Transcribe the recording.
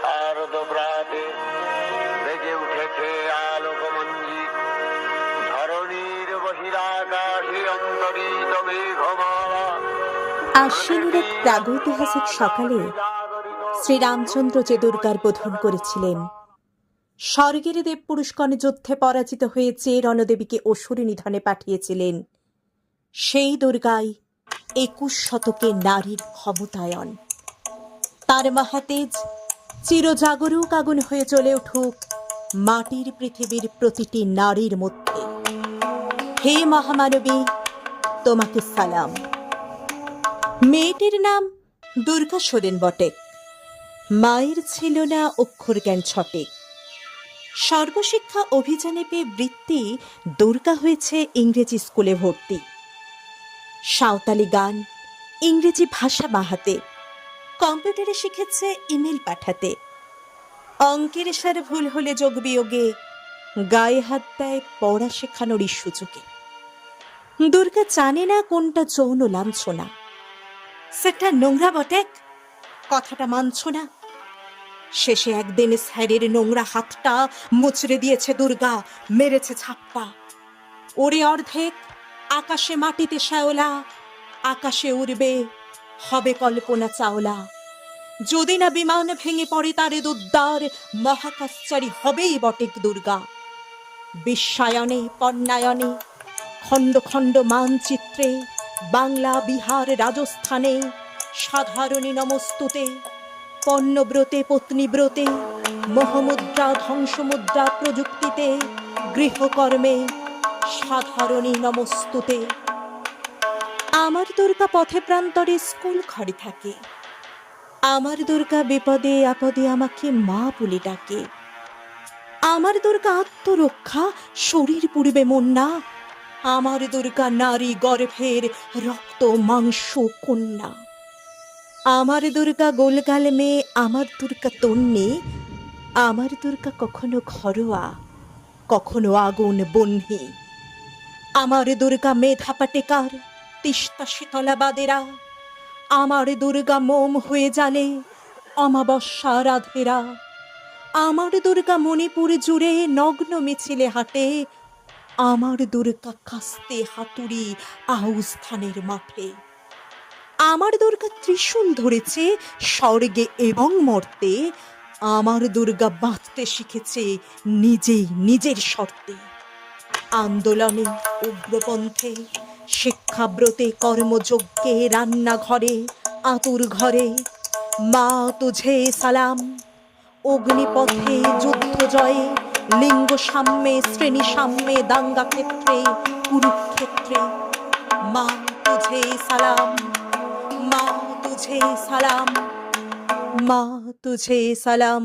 শারদ প্রাতে বেজে উঠেছে আলোকমঞ্জিত, ধরণীর বহিরাকাশে অন্তরিত মেঘমালা। আশ্বিনের এক প্রাগৈতিহাসিক সকালে শ্রীরামচন্দ্র যে দুর্গার বোধন করেছিলেন, স্বর্গের দেব পুরুষগণ যুদ্ধে পরাজিত হয়ে যে রণদেবীকে অসুর নিধনে পাঠিয়েছিলেন, সেই দুর্গাই ২১ শতকে নারীর ক্ষমতায়ন। তার মহাতেজ চিরজাগরুক আগুন হয়ে জ্বলে উঠুক মাটির পৃথিবীর প্রতিটি নারীর মধ্যে। হে মহামানবী, তোমাকে সালাম। মেয়েটির নাম দুর্গা সোরেন বটে। মায়ের ছিল না অক্ষর জ্ঞান ছটেক। সর্বশিক্ষা অভিযানে পেয়ে বৃত্তি দুর্গা হয়েছে ইংরেজি স্কুলে ভর্তি। সাঁওতালি গান, ইংরেজি ভাষা বাহাতে, কম্পিউটারে শিখেছে ইমেল পাঠাতে। অঙ্কের সার ভুল হলে যোগ বিয়োগে গায়ে হাত দেয় পড়া শেখানোর সুযোগে। দুর্গা জানে না কোনটা যৌন লাঞ্ছনা। সেটা নোংরা বটেক, কথাটা মানছ না। শেষে একদিন স্যারের নোংরা হাতটা মুচড়ে দিয়েছে দুর্গা, মেরেছে ছাপ্পা। ওরে অর্ধেক আকাশে মাটিতে শ্যাওলা, আকাশে উড়বে হবে কল্পনা চাওলা। যদি না বিমান ভেঙে পড়ে তারে দুদ্দার, মহাকাশচারী হবেই বটেক দুর্গা। বিশ্বায়নে পণ্যায়নে খণ্ড খণ্ড মানচিত্রে, বাংলা বিহার রাজস্থানে সাধারণী নমস্তুতে। পণ্যব্রতে পত্নীব্রতে, মোহমুদ্রা ধ্বংসমুদ্রা প্রযুক্তিতে, গৃহকর্মে সাধারণী নমস্তুতে। আমার দুর্গা পথে প্রান্তরে স্কুল ঘরে থাকে। আমার দুর্গা বিপদে আপদে আমাকে মা বলে ডাকে। আমার দুর্গা আত্মরক্ষা, শরীর পুড়বে মন না। আমার দুর্গা নারী গর্ভের রক্ত মাংস কন্যা। আমার দুর্গা গোলগাল মেয়ে, আমার দুর্গা তন্নি। আমার দুর্গা কখনো ঘরোয়া, কখনো আগুন বহ্নি। আমার দুর্গা মেধা পাটেকার, তিস্তা শীতলা বাদেরা। আমার দুর্গা মোম হয়ে জালে অমাবস্যা রাধেরা। আমার দুর্গা মণিপুর জুড়ে নগ্ন মিছিলে হাঁটে। আমার দুর্গা কাস্তে হাতুড়ি আউস ধানের মাঠে। আমার দুর্গা ত্রিশূল ধরেছে স্বর্গে এবং মর্তে। আমার দুর্গা বাঁচতে শিখেছে নিজেই নিজের শর্তে। আন্দোলনে, উগ্রপন্থে, শিক্ষাব্রতে, কর্মযজ্ঞে, রান্নাঘরে, আতুর ঘরে মা তুঝে সালাম। অগ্নিপথে, যুদ্ধ জয়ে, লিঙ্গ সাম্যে, শ্রেণী সাম্যে, দাঙ্গা ক্ষেত্রে, কুরুক্ষেত্রে মা তুঝে সালাম, মা তুঝে সালাম, মা তুঝে সালাম।